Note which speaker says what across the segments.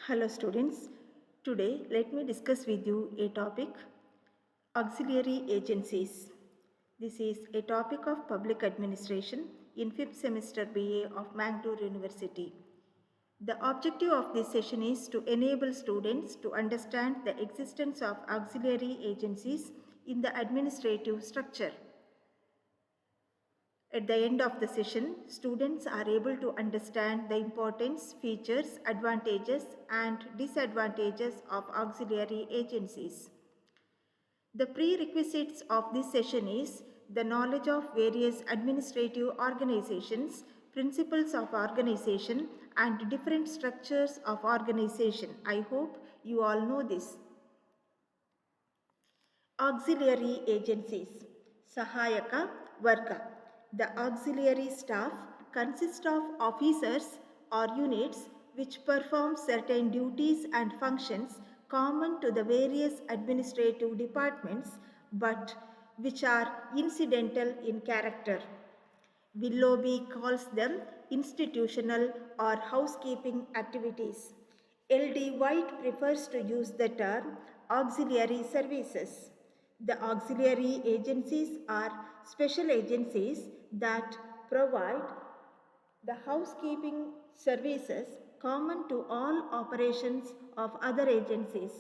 Speaker 1: Hello students, today let me discuss with you a topic, auxiliary agencies. This is a topic of public administration in 5th semester BA of Mangalore University. The objective of this session is to enable students to understand the existence of auxiliary agencies in the administrative structure. At the end of the session, students are able to understand the importance, features, advantages and disadvantages of auxiliary agencies. The prerequisites of this session is the knowledge of various administrative organizations, principles of organization and different structures of organization. I hope you all know this. Auxiliary agencies, Sahayaka Varga. The auxiliary staff consists of officers or units which perform certain duties and functions common to the various administrative departments but which are incidental in character. Willoughby calls them institutional or housekeeping activities. L.D. White prefers to use the term auxiliary services. The auxiliary agencies are special agencies that provide the housekeeping services common to all operations of other agencies.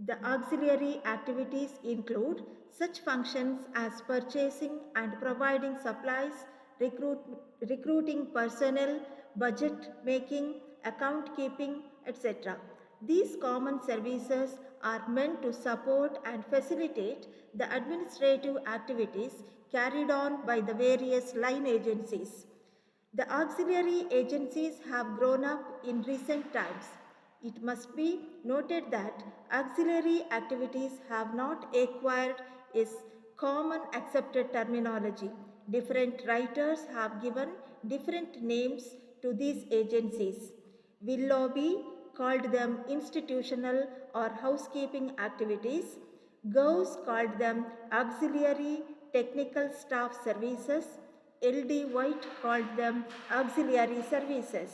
Speaker 1: The auxiliary activities include such functions as purchasing and providing supplies, recruiting personnel, budget making, account keeping, etc. These common services are meant to support and facilitate the administrative activities carried on by the various line agencies. The auxiliary agencies have grown up in recent times. It must be noted that auxiliary activities have not acquired its common accepted terminology. Different writers have given different names to these agencies. Willoughby called them institutional or housekeeping activities. Gowes called them auxiliary technical staff services. L.D. White called them auxiliary services.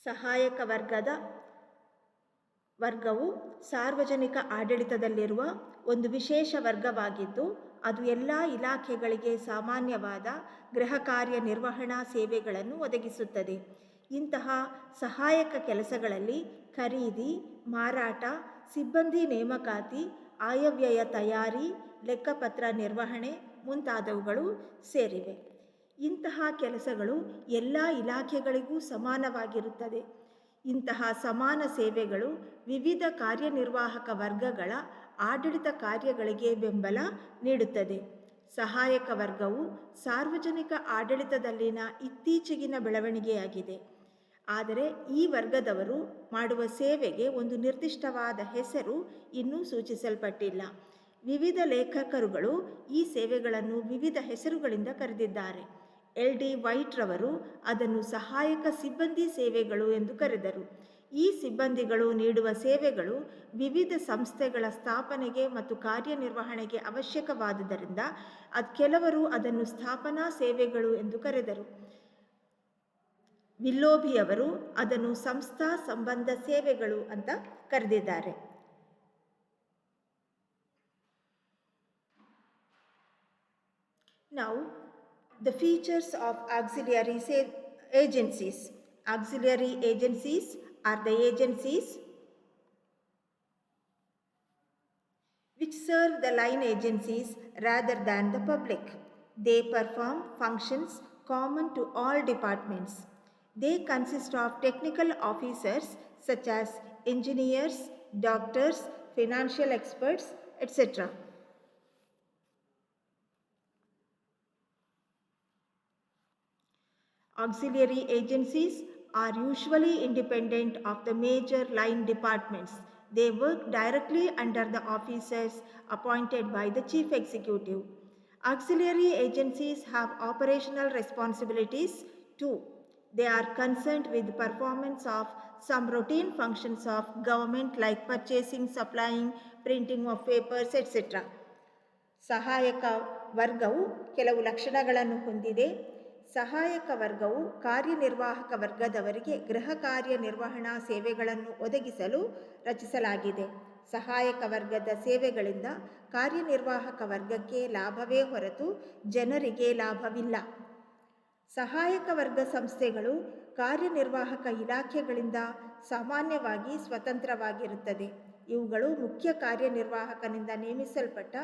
Speaker 1: ಸಹಾಯಕ ವರ್ಗವು ಸಾರ್ವಜನಿಕ ಆಡಳಿತದಲ್ಲಿರುವ ಒಂದು ವಿಶೇಷ ವರ್ಗವಾಗಿದ್ದು ಅದು ಎಲ್ಲ ಇಲಾಖೆಗಳಿಗೆ ಸಾಮಾನ್ಯವಾದ ಗೃಹ ಕಾರ್ಯ ನಿರ್ವಹಣಾ ಸೇವೆಗಳನ್ನು ಒದಗಿಸುತ್ತದೆ. ಇಂತಹ ಸಹಾಯಕ ಕೆಲಸಗಳಲ್ಲಿ ಖರೀದಿ, ಮಾರಾಟ, ಸಿಬ್ಬಂದಿ ನೇಮಕಾತಿ, ಆಯವ್ಯಯ ತಯಾರಿ, ಲೆಕ್ಕಪತ್ರ ನಿರ್ವಹಣೆ ಮುಂತಾದವುಗಳು ಸೇರಿವೆ. ಇಂತಹ ಕೆಲಸಗಳು ಎಲ್ಲ ಇಲಾಖೆಗಳಿಗೂ ಸಮಾನವಾಗಿರುತ್ತದೆ. ಇಂತಹ ಸಮಾನ ಸೇವೆಗಳು ವಿವಿಧ ಕಾರ್ಯನಿರ್ವಾಹಕ ವರ್ಗಗಳ ಆಡಳಿತ ಕಾರ್ಯಗಳಿಗೆ ಬೆಂಬಲ ನೀಡುತ್ತದೆ. ಸಹಾಯಕ ವರ್ಗವು ಸಾರ್ವಜನಿಕ ಆಡಳಿತದಲ್ಲಿನ ಇತ್ತೀಚೆಗಿನ ಬೆಳವಣಿಗೆಯಾಗಿದೆ. ಆದರೆ ಈ ವರ್ಗದವರು ಮಾಡುವ ಸೇವೆಗೆ ಒಂದು ನಿರ್ದಿಷ್ಟವಾದ ಹೆಸರು ಇನ್ನೂ ಸೂಚಿಸಲ್ಪಟ್ಟಿಲ್ಲ. ವಿವಿಧ ಲೇಖಕರುಗಳು ಈ ಸೇವೆಗಳನ್ನು ವಿವಿಧ ಹೆಸರುಗಳಿಂದ ಕರೆದಿದ್ದಾರೆ. L.D. ವೈಟ್ ರವರು ಅದನ್ನು ಸಹಾಯಕ ಸಿಬ್ಬಂದಿ ಸೇವೆಗಳು ಎಂದು ಕರೆದರು. ಈ ಸಿಬ್ಬಂದಿಗಳು ನೀಡುವ ಸೇವೆಗಳು ವಿವಿಧ ಸಂಸ್ಥೆಗಳ ಸ್ಥಾಪನೆಗೆ ಮತ್ತು ಕಾರ್ಯನಿರ್ವಹಣೆಗೆ ಅವಶ್ಯಕವಾದುದರಿಂದ ಕೆಲವರು ಅದನ್ನು ಸ್ಥಾಪನಾ ಸೇವೆಗಳು ಎಂದು ಕರೆದರು. ವಿಲ್ಲೋಬಿಯವರು ಅದನ್ನು ಸಂಸ್ಥಾ ಸಂಬಂಧ ಸೇವೆಗಳು ಅಂತ ಕರೆದಿದ್ದಾರೆ. Now, the features of auxiliary agencies. Auxiliary agencies are the agencies which serve the line agencies rather than the public. They perform functions common to all departments. They consist of technical officers such as engineers, doctors, financial experts, etc. Auxiliary agencies are usually independent of the major line departments. They work directly under the officers appointed by the chief executive. Auxiliary agencies have operational responsibilities too. They are concerned with the performance of some routine functions of government like purchasing, supplying, printing of papers, etc. ಸಹಾಯಕ ವರ್ಗವು ಕೆಲವು ಲಕ್ಷಣಗಳನ್ನು ಹೊಂದಿದೆ. ಸಹಾಯಕ ವರ್ಗವು ಕಾರ್ಯನಿರ್ವಾಹಕ ವರ್ಗದವರಿಗೆ ಗೃಹ ಕಾರ್ಯ ನಿರ್ವಹಣಾ ಸೇವೆಗಳನ್ನು ಒದಗಿಸಲು ರಚಿಸಲಾಗಿದೆ. ಸಹಾಯಕ ವರ್ಗದ ಸೇವೆಗಳಿಂದ ಕಾರ್ಯನಿರ್ವಾಹಕ ವರ್ಗಕ್ಕೆ ಲಾಭವೇ ಹೊರತು ಜನರಿಗೆ ಲಾಭವಿಲ್ಲ. ಸಹಾಯಕ ವರ್ಗ ಸಂಸ್ಥೆಗಳು ಕಾರ್ಯನಿರ್ವಾಹಕ ಇಲಾಖೆಗಳಿಂದ ಸಾಮಾನ್ಯವಾಗಿ ಸ್ವತಂತ್ರವಾಗಿರುತ್ತದೆ. ಇವುಗಳು ಮುಖ್ಯ ಕಾರ್ಯನಿರ್ವಾಹಕನಿಂದ ನೇಮಿಸಲ್ಪಟ್ಟ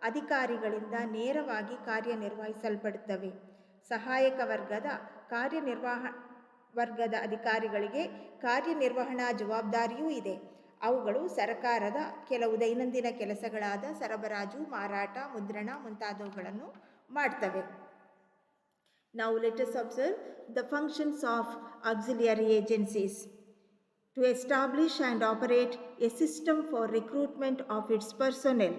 Speaker 1: ಅಧಿಕಾರಿಗಳಿಂದ ನೇರವಾಗಿ ಕಾರ್ಯನಿರ್ವಹಿಸಲ್ಪಡುತ್ತವೆ. ಸಹಾಯಕ ವರ್ಗದ ಅಧಿಕಾರಿಗಳಿಗೆ ಕಾರ್ಯನಿರ್ವಹಣಾ ಜವಾಬ್ದಾರಿಯೂ ಇದೆ. ಅವುಗಳು ಸರ್ಕಾರದ ಕೆಲವು ದೈನಂದಿನ ಕೆಲಸಗಳಾದ ಸರಬರಾಜು, ಮಾರಾಟ, ಮುದ್ರಣ ಮುಂತಾದವುಗಳನ್ನು ಮಾಡ್ತವೆ. Now let us observe the functions of auxiliary agencies. To establish and operate a system for recruitment of its personnel.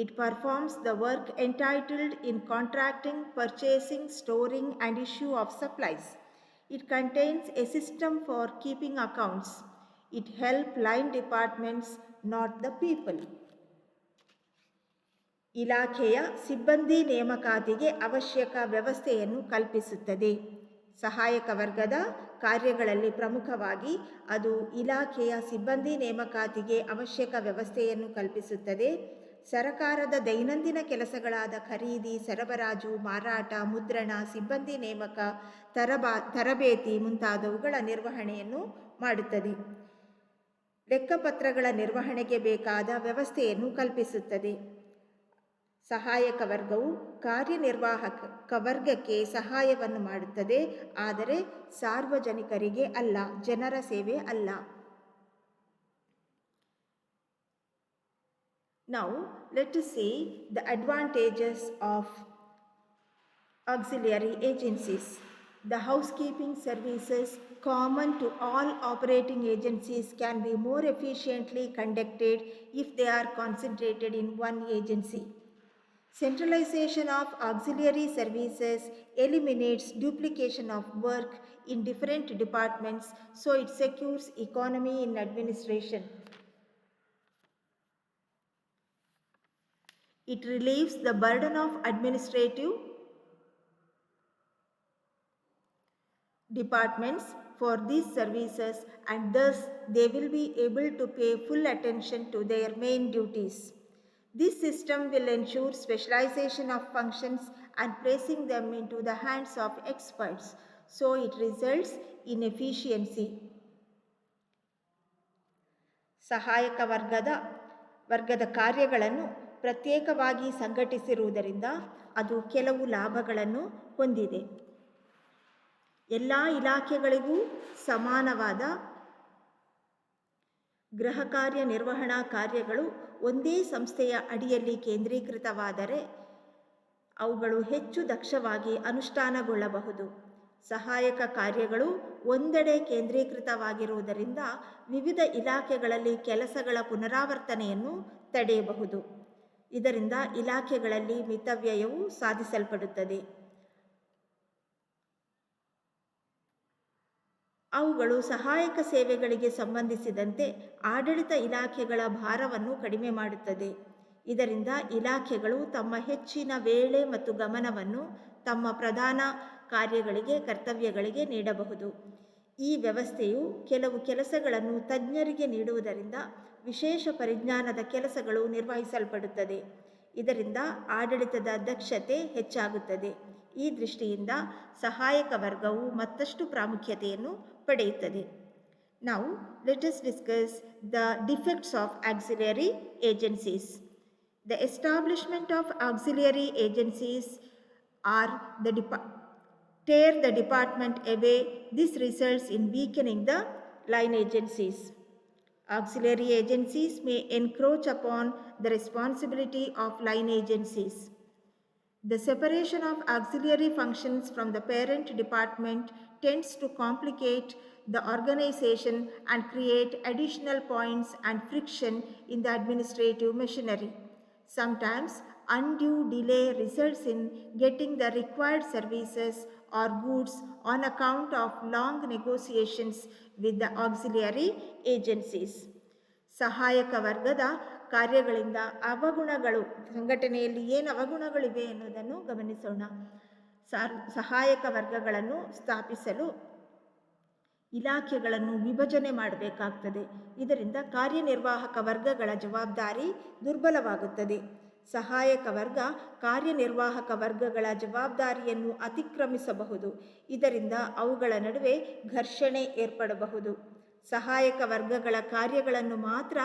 Speaker 1: It performs the work entitled in contracting, purchasing, storing and issue of supplies. It contains a system for keeping accounts. It helps line departments, not the people. ಇಲಾಖೆಯ ಸಿಬ್ಬಂದಿ ನೇಮಕಾತಿಗೆ ಅವಶ್ಯಕ ವ್ಯವಸ್ಥೆಯನ್ನು ಕಲ್ಪಿಸುತ್ತದೆ. ಸಹಾಯಕ ವರ್ಗದ ಕಾರ್ಯಗಳಲ್ಲಿ ಪ್ರಮುಖವಾಗಿ ಅದು ಇಲಾಖೆಯ ಸಿಬ್ಬಂದಿ ನೇಮಕಾತಿಗೆ ಅವಶ್ಯಕ ವ್ಯವಸ್ಥೆಯನ್ನು ಕಲ್ಪಿಸುತ್ತದೆ. ಸರಕಾರದ ದೈನಂದಿನ ಕೆಲಸಗಳಾದ ಖರೀದಿ, ಸರಬರಾಜು, ಮಾರಾಟ, ಮುದ್ರಣ, ಸಿಬ್ಬಂದಿ ನೇಮಕ, ತರಬೇತಿ ಮುಂತಾದವುಗಳ ನಿರ್ವಹಣೆಯನ್ನು ಮಾಡುತ್ತದೆ. ಲೆಕ್ಕಪತ್ರಗಳ ನಿರ್ವಹಣೆಗೆ ಬೇಕಾದ ವ್ಯವಸ್ಥೆಯನ್ನು ಕಲ್ಪಿಸುತ್ತದೆ. ಸಹಾಯಕ ವರ್ಗವು ಕಾರ್ಯನಿರ್ವಾಹಕ ವರ್ಗಕ್ಕೆ ಸಹಾಯವನ್ನು ಮಾಡುತ್ತದೆ, ಆದರೆ ಸಾರ್ವಜನಿಕರಿಗೆ ಅಲ್ಲ, ಜನರ ಸೇವೆ ಅಲ್ಲ. Now let us see the advantages of auxiliary agencies. The housekeeping services common to all operating agencies can be more efficiently conducted if they are concentrated in one agency. Centralization of auxiliary services eliminates duplication of work in different departments, so it secures economy in administration. It relieves the burden of administrative departments for these services, and thus they will be able to pay full attention to their main duties. This system will ensure specialization of functions and placing them into the hands of experts, so it results in efficiency. ಸಹಾಯಕ ವರ್ಗದ ಕಾರ್ಯಗಳನ್ನು ಪ್ರತ್ಯೇಕವಾಗಿ ಸಂಘಟಿಸಿರುವುದರಿಂದ ಅದು ಕೆಲವು ಲಾಭಗಳನ್ನು ಹೊಂದಿದೆ. ಎಲ್ಲ ಇಲಾಖೆಗಳಿಗೂ ಸಮಾನವಾದ ಗೃಹ ಕಾರ್ಯ ನಿರ್ವಹಣಾ ಕಾರ್ಯಗಳು ಒಂದೇ ಸಂಸ್ಥೆಯ ಅಡಿಯಲ್ಲಿ ಕೇಂದ್ರೀಕೃತವಾದರೆ ಅವುಗಳು ಹೆಚ್ಚು ದಕ್ಷವಾಗಿ ಅನುಷ್ಠಾನಗೊಳ್ಳಬಹುದು. ಸಹಾಯಕ ಕಾರ್ಯಗಳು ಒಂದೆಡೆ ಕೇಂದ್ರೀಕೃತವಾಗಿರುವುದರಿಂದ ವಿವಿಧ ಇಲಾಖೆಗಳಲ್ಲಿ ಕೆಲಸಗಳ ಪುನರಾವರ್ತನೆಯನ್ನು ತಡೆಯಬಹುದು. ಇದರಿಂದ ಇಲಾಖೆಗಳಲ್ಲಿ ಮಿತವ್ಯಯವು ಸಾಧಿಸಲ್ಪಡುತ್ತದೆ. ಅವುಗಳು ಸಹಾಯಕ ಸೇವೆಗಳಿಗೆ ಸಂಬಂಧಿಸಿದಂತೆ ಆಡಳಿತ ಇಲಾಖೆಗಳ ಭಾರವನ್ನು ಕಡಿಮೆ ಮಾಡುತ್ತದೆ. ಇದರಿಂದ ಇಲಾಖೆಗಳು ತಮ್ಮ ಹೆಚ್ಚಿನ ವೇಳೆ ಮತ್ತು ಗಮನವನ್ನು ತಮ್ಮ ಪ್ರಧಾನ ಕರ್ತವ್ಯಗಳಿಗೆ ನೀಡಬಹುದು. ಈ ವ್ಯವಸ್ಥೆಯು ಕೆಲವು ಕೆಲಸಗಳನ್ನು ತಜ್ಞರಿಗೆ ನೀಡುವುದರಿಂದ ವಿಶೇಷ ಪರಿಜ್ಞಾನದ ಕೆಲಸಗಳು ನಿರ್ವಹಿಸಲ್ಪಡುತ್ತದೆ. ಇದರಿಂದ ಆಡಳಿತದ ದಕ್ಷತೆ ಹೆಚ್ಚಾಗುತ್ತದೆ. ಈ ದೃಷ್ಟಿಯಿಂದ ಸಹಾಯಕ ವರ್ಗವು ಮತ್ತಷ್ಟು ಪ್ರಾಮುಖ್ಯತೆಯನ್ನು ಪಡೆಯುತ್ತದೆ. Now let us discuss the defects of auxiliary agencies. The establishment of auxiliary agencies tear the department away. This results in weakening the line agencies. Auxiliary agencies may encroach upon the responsibility of line agencies. The separation of auxiliary functions from the parent department tends to complicate the organization and create additional points and friction in the administrative machinery. Sometimes undue delay results in getting the required services or goods on account of long negotiations with the auxiliary agencies. ಸಹಾಯಕ ವರ್ಗದ ಕಾರ್ಯಗಳಿಂದ ಅವಗುಣಗಳು, ಸಂಘಟನೆಯಲ್ಲಿ ಏನು ಅವಗುಣಗಳಿವೆ ಎನ್ನುವುದನ್ನು ಗಮನಿಸೋಣ. ಸಹಾಯಕ ವರ್ಗಗಳನ್ನು ಸ್ಥಾಪಿಸಲು ಇಲಾಖೆಗಳನ್ನು ವಿಭಜನೆ ಮಾಡಬೇಕಾಗ್ತದೆ. ಇದರಿಂದ ಕಾರ್ಯನಿರ್ವಾಹಕ ವರ್ಗಗಳ ಜವಾಬ್ದಾರಿ ದುರ್ಬಲವಾಗುತ್ತದೆ. ಸಹಾಯಕ ವರ್ಗ ಕಾರ್ಯನಿರ್ವಾಹಕ ವರ್ಗಗಳ ಜವಾಬ್ದಾರಿಯನ್ನು ಅತಿಕ್ರಮಿಸಬಹುದು. ಇದರಿಂದ ಅವುಗಳ ನಡುವೆ ಘರ್ಷಣೆ ಏರ್ಪಡಬಹುದು. ಸಹಾಯಕ ವರ್ಗಗಳ ಕಾರ್ಯಗಳನ್ನು ಮಾತ್ರ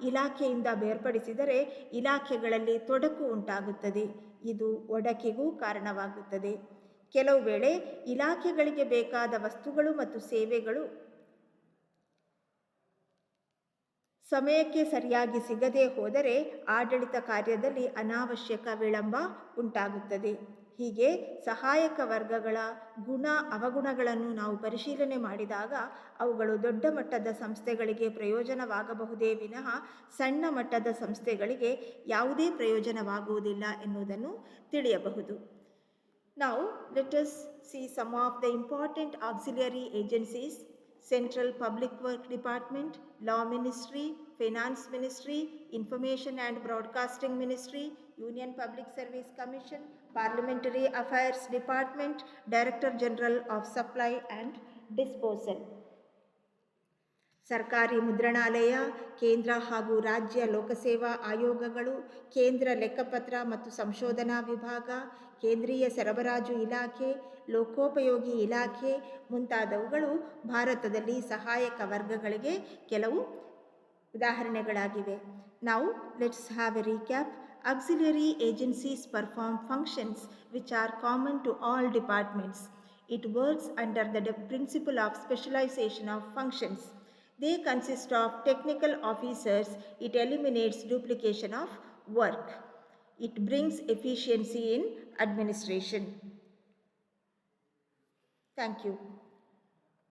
Speaker 1: ಇಲಾಖೆಯಿಂದ ಬೇರ್ಪಡಿಸಿದರೆ ಇಲಾಖೆಗಳಲ್ಲಿ ತೊಡಕು ಉಂಟಾಗುತ್ತದೆ. ಇದು ಒಡಕಿಗೂ ಕಾರಣವಾಗುತ್ತದೆ. ಕೆಲವು ವೇಳೆ ಇಲಾಖೆಗಳಿಗೆ ಬೇಕಾದ ವಸ್ತುಗಳು ಮತ್ತು ಸೇವೆಗಳು ಸಮಯಕ್ಕೆ ಸರಿಯಾಗಿ ಸಿಗದೆ ಹೋದರೆ ಆಡಳಿತ ಕಾರ್ಯದಲ್ಲಿ ಅನಾವಶ್ಯಕ ವಿಳಂಬ ಉಂಟಾಗುತ್ತದೆ. ಹೀಗೆ ಸಹಾಯಕ ವರ್ಗಗಳ ಗುಣ ಅವಗುಣಗಳನ್ನು ನಾವು ಪರಿಶೀಲನೆ ಮಾಡಿದಾಗ ಅವುಗಳು ದೊಡ್ಡ ಮಟ್ಟದ ಸಂಸ್ಥೆಗಳಿಗೆ ಪ್ರಯೋಜನವಾಗಬಹುದೇ ವಿನಃ ಸಣ್ಣ ಮಟ್ಟದ ಸಂಸ್ಥೆಗಳಿಗೆ ಯಾವುದೇ ಪ್ರಯೋಜನವಾಗುವುದಿಲ್ಲ ಎನ್ನುವುದನ್ನು ತಿಳಿಯಬಹುದು. Now let us see some of the important auxiliary agencies: Central Public Work Department, Law Ministry, Finance Ministry, Information and Broadcasting Ministry, Union Public Service Commission, Parliamentary Affairs Department, Director General of Supply and Disposal. ಸರ್ಕಾರಿ ಮುದ್ರಣಾಲಯ, ಕೇಂದ್ರ ಹಾಗೂ ರಾಜ್ಯ ಲೋಕಸೇವಾ ಆಯೋಗಗಳು, ಕೇಂದ್ರ ಲೆಕ್ಕಪತ್ರ ಮತ್ತು ಸಂಶೋಧನಾ ವಿಭಾಗ, ಕೇಂದ್ರೀಯ ಸರಬರಾಜು ಇಲಾಖೆ, ಲೋಕೋಪಯೋಗಿ ಇಲಾಖೆ ಮುಂತಾದವುಗಳು ಭಾರತದಲ್ಲಿ ಸಹಾಯಕ ವರ್ಗಗಳಿಗೆ ಕೆಲವು ಉದಾಹರಣೆಗಳಾಗಿವೆ. Now let's have a recap. Auxiliary agencies perform functions which are common to all departments. It works under the principle of specialization of functions. They consist of technical officers. It eliminates duplication of work. It brings efficiency in administration. Thank you.